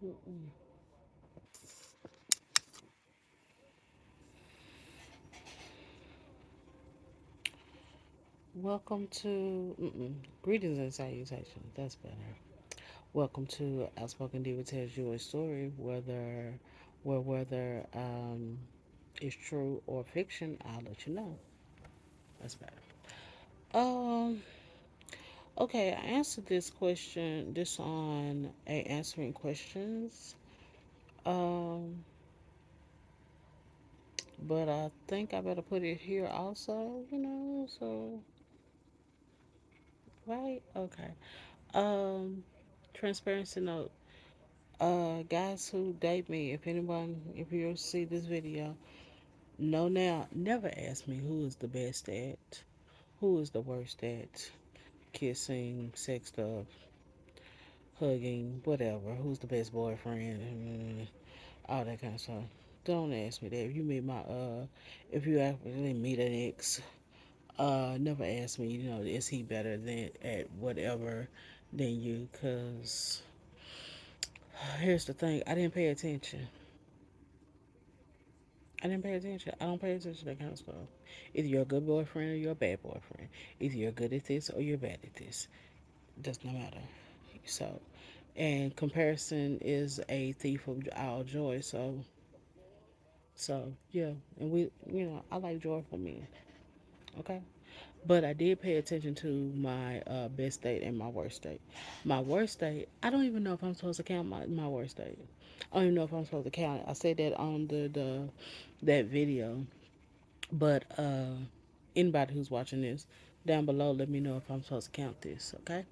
Mm-mm. Welcome to greetings and salutations. That's better. Welcome to Outspoken Diva Tells You a Story, whether it's true or fiction. I'll let you know. That's better. Um. Okay, I answered this question. This on a answering questions. Um. But I think I better put it here also. So right. Okay. Um. Transparency note. Guys who date me, if you see this video, know now, never ask me who is the best at, who is the worst at kissing, sex stuff, hugging, whatever, who's the best boyfriend, all that kind of stuff. Don't ask me that. If you actually meet an ex, never ask me, is he better than at whatever than you? Cause here's the thing, I didn't pay attention. I didn't pay attention. I don't pay attention to that kind of stuff. Either you're a good boyfriend or you're a bad boyfriend. Either you're good at this or you're bad at this. Does not matter. So, and comparison is a thief of our joy. So yeah, and I like joyful men. Okay, but I did pay attention to my best date and my worst date. My worst date, I don't even know if I'm supposed to count my worst date. I don't even know if I'm supposed to count it. I said that on the that video. But anybody who's watching this down below, let me know if I'm supposed to count this, okay?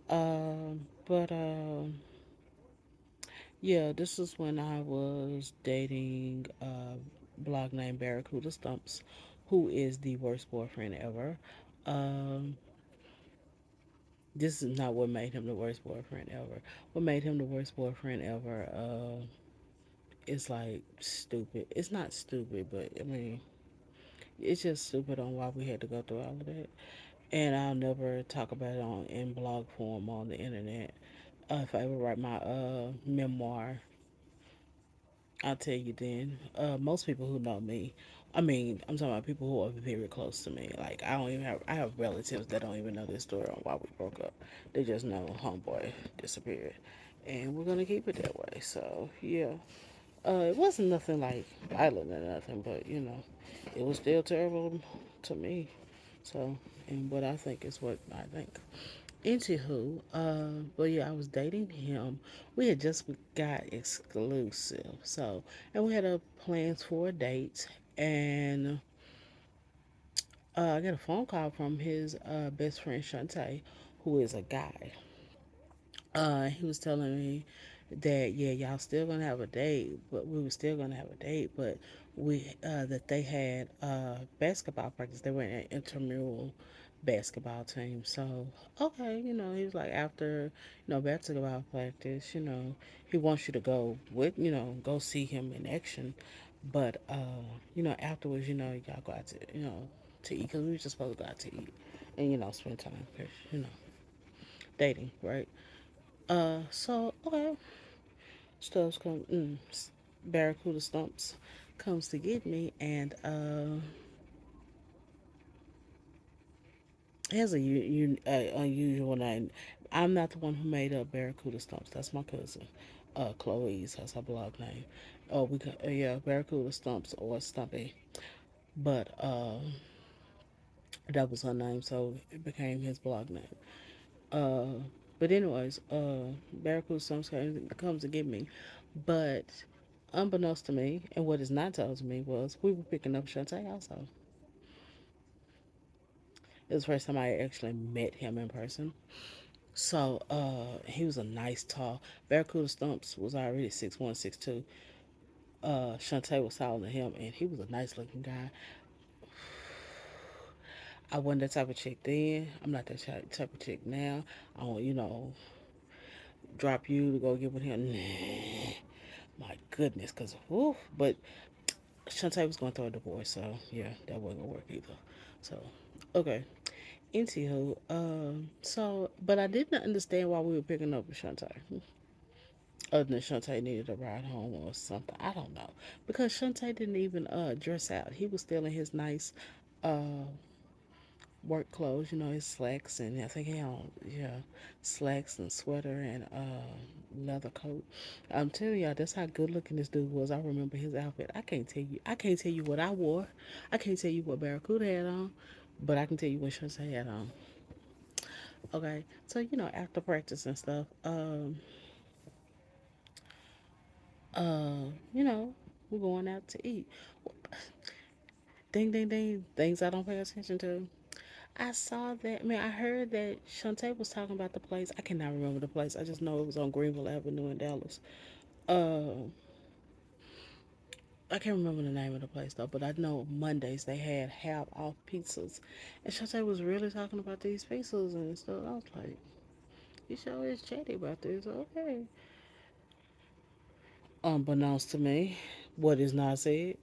But yeah, this is when I was dating a blog named Barracuda Stumps, who is the worst boyfriend ever. Um, this is not what made him the worst boyfriend ever. What made him the worst boyfriend ever is like stupid. It's not stupid, but I mean, it's just stupid on why we had to go through all of that. And I'll never talk about it on in blog form on the internet. If I ever write my memoir, I'll tell you then. Most people who know me, I mean, I'm talking about people who are very close to me. Like I have relatives that don't even know this story on why we broke up. They just know homeboy disappeared, and we're gonna keep it that way. So yeah, it wasn't nothing like violent or nothing, but it was still terrible to me. So, and what I think is what I think. Anywho, but yeah, I was dating him. We had just got exclusive, so and we had a plans for a date, and I got a phone call from his best friend Shantae, who is a guy. He was telling me that yeah, y'all still gonna have a date, but we were still gonna have a date, but we that they had basketball practice. They were in an intramural basketball team. So okay, he was like after basketball practice, he wants you to go with go see him in action, but afterwards, y'all go out to eat because we were just supposed to go out to eat and spend time because dating, right? So okay, Stubbs come, Barracuda Stumps comes to get me, and he has a unusual name. I'm not the one who made up Barracuda Stumps. That's my cousin, Chloe's. That's her blog name. Oh, yeah, Barracuda Stumps or Stumpy, but that was her name, so it became his blog name. Uh, but anyways, Barracuda Stumps comes to get me, but unbeknownst to me, and what is not told to me was we were picking up Shantae also. It was the first time I actually met him in person. So he was a nice tall. Barracuda Stumps was already 6'1", 6'2". Shantae was taller than him, and he was a nice looking guy. I wasn't that type of chick then. I'm not that type of chick now. I don't, drop you to go get with him. Nah. My goodness, cause woof. But Shantae was going through a divorce, so yeah, that wasn't gonna work either. So okay. Anywho, but I didn't understand why we were picking up with Shantae. Other than Shantae needed a ride home or something. I don't know. Because Shantae didn't even dress out. He was still in his nice uh work clothes, his slacks, and I think he had yeah, slacks and sweater and leather coat. I'm telling y'all, that's how good looking this dude was. I remember his outfit. I can't tell you what I wore. I can't tell you what Barracuda had on, but I can tell you what Shantae had on. Okay, so after practice and stuff, you know, we're going out to eat. Ding, ding, ding. Things I don't pay attention to. I saw that. I heard that Shantae was talking about the place. I cannot remember the place. I just know it was on Greenville Avenue in Dallas. Uh, I can't remember the name of the place though, but I know Mondays they had half off pizzas, and Shantae was really talking about these pizzas and stuff. I was like, "You sure is chatty about this?" Okay. Unbeknownst to me, what is not said,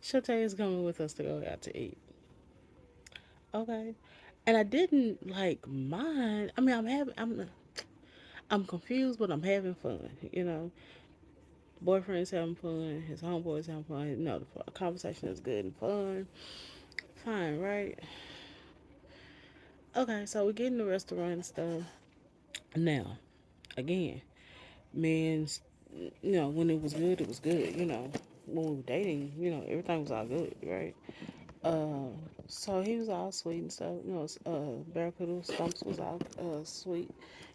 Shantae is coming with us to go out to eat. Okay. And I didn't like mind. I'm confused, but I'm having fun. Boyfriend's having fun. His homeboy's having fun. The conversation is good and fun. Fine, right? Okay, so we get in the restaurant and stuff. Now, again, men's, when it was good, it was good. When we were dating, everything was all good, right? Uh, so he was all sweet and stuff. Barracuda Stumps was all sweet,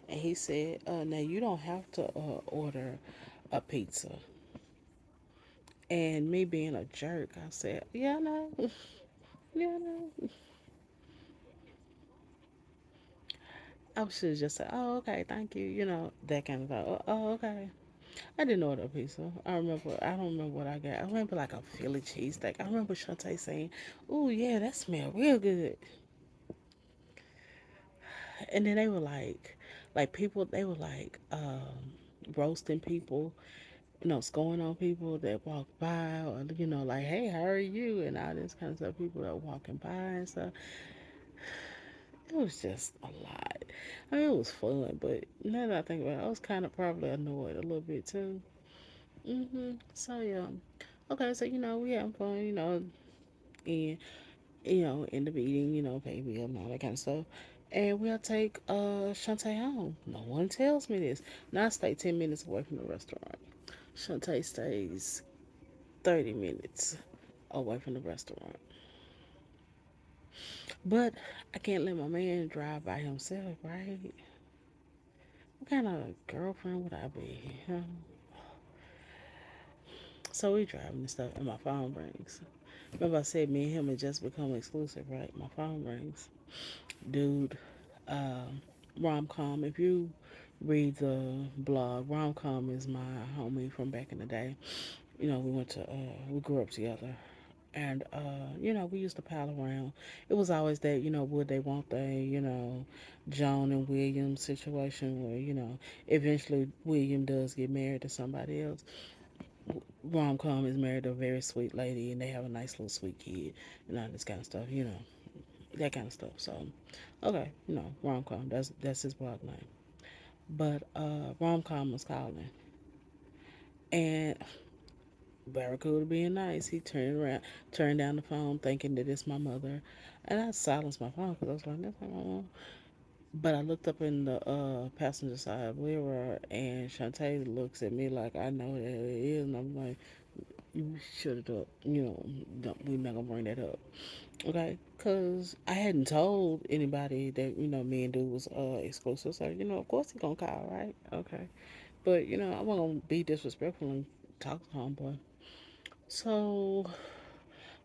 and he said, "Now you don't have to order a pizza." And me being a jerk, I said, "Yeah, I know, yeah, I know." I should have just said, "Oh, okay, thank you," that kind of thing. Oh, okay. I didn't order a pizza. I don't remember what I got. I remember like a Philly cheesesteak. I remember Shantae saying, "Oh yeah, that smell real good." And then they were like people. They were like roasting people, scoring on people that walk by, or like, "Hey, how are you?" and all this kind of stuff. People that were walking by and stuff. It was just a lot. I mean, it was fun, but now that I think about it, I was kind of probably annoyed a little bit too. So yeah. Okay, so we having fun, and end up eating, pay bill and all that kind of stuff. And we'll take Shantae home. No one tells me this. Now I stay 10 minutes away from the restaurant. Shantae stays 30 minutes away from the restaurant. But I can't let my man drive by himself, right? What kind of girlfriend would I be? So we driving and stuff, and my phone rings. Remember I said me and him had just become exclusive, right? My phone rings. Dude, Romcom. If you read the blog, Romcom is my homie from back in the day. We grew up together. And, we used to pal around. It was always that, would they, won't they, Joan and William situation where, eventually William does get married to somebody else. Romcom is married to a very sweet lady and they have a nice little sweet kid and all this kind of stuff, that kind of stuff. So, okay, Romcom, that's his blog name. But Romcom was calling, and Barracuda being nice, he turned around, turned down the phone, thinking that it's my mother, and I silenced my phone because I was like, "That's not my mom." But I looked up in the passenger side mirror, and Shantae looks at me like I know that it is, and I'm like, "You shut it up. We're not gonna bring that up." Okay, because I hadn't told anybody that me and dude was exclusive. So of course he gonna call, right? Okay, but I wasn't gonna be disrespectful and talk to homeboy. So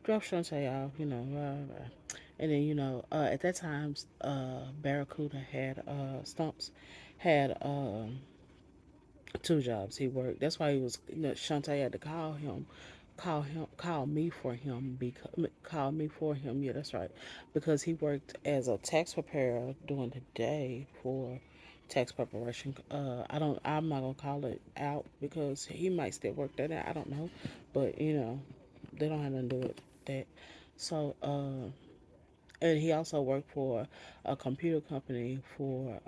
drop Shantae off, blah, blah. And then at that time, Barracuda had Stumps had two jobs he worked. That's why he was. Shantae had to call me for him. Call me for him. Yeah, that's right. Because he worked as a tax preparer during the day for tax preparation. I don't. I'm not gonna call it out because he might still work that out. I don't know, but they don't have nothing to do with that. So And he also worked for a computer company for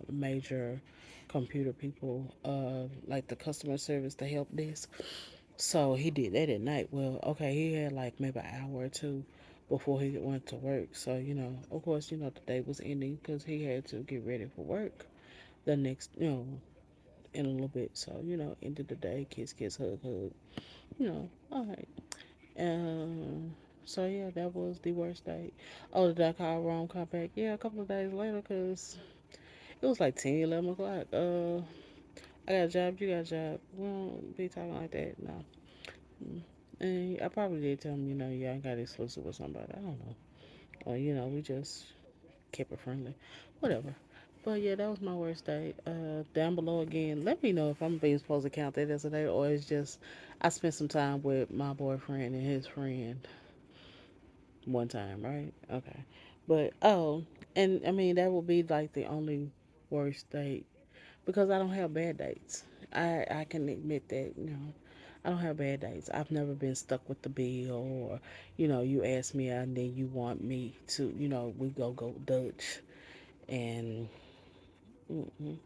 major computer people, like the customer service, the help desk. So he did that at night. Well, okay, he had like maybe an hour or two before he went to work. So, of course, the day was ending because he had to get ready for work the next, in a little bit. So, ended the day, kiss, kiss, hug, hug, all right. So, yeah, that was the worst day. Oh, did I call wrong back? Yeah, a couple of days later because it was like 10, 11 o'clock. I got a job, you got a job. We don't be talking like that, no. Mm. And I probably did tell him, yeah, I got exclusive with somebody. I don't know. Or, we just kept it friendly. Whatever. But yeah, that was my worst day. Down below again, let me know if I'm being supposed to count that as a day or it's just I spent some time with my boyfriend and his friend one time, right? Okay. But and I mean that would be like the only worst date because I don't have bad dates. I can admit that, I don't have bad dates. I've never been stuck with the bill or, you ask me out and then you want me to, we go Dutch and mm-mm.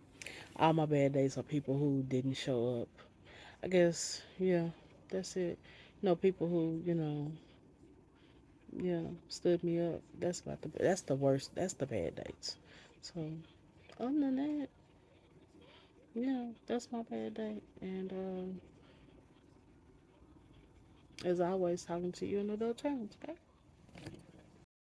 All my bad days are people who didn't show up. I guess, yeah, that's it. People who, stood me up. That's the worst. That's the bad dates. So other than that, yeah, that's my bad date. And as always, talking to you in adult terms. Okay.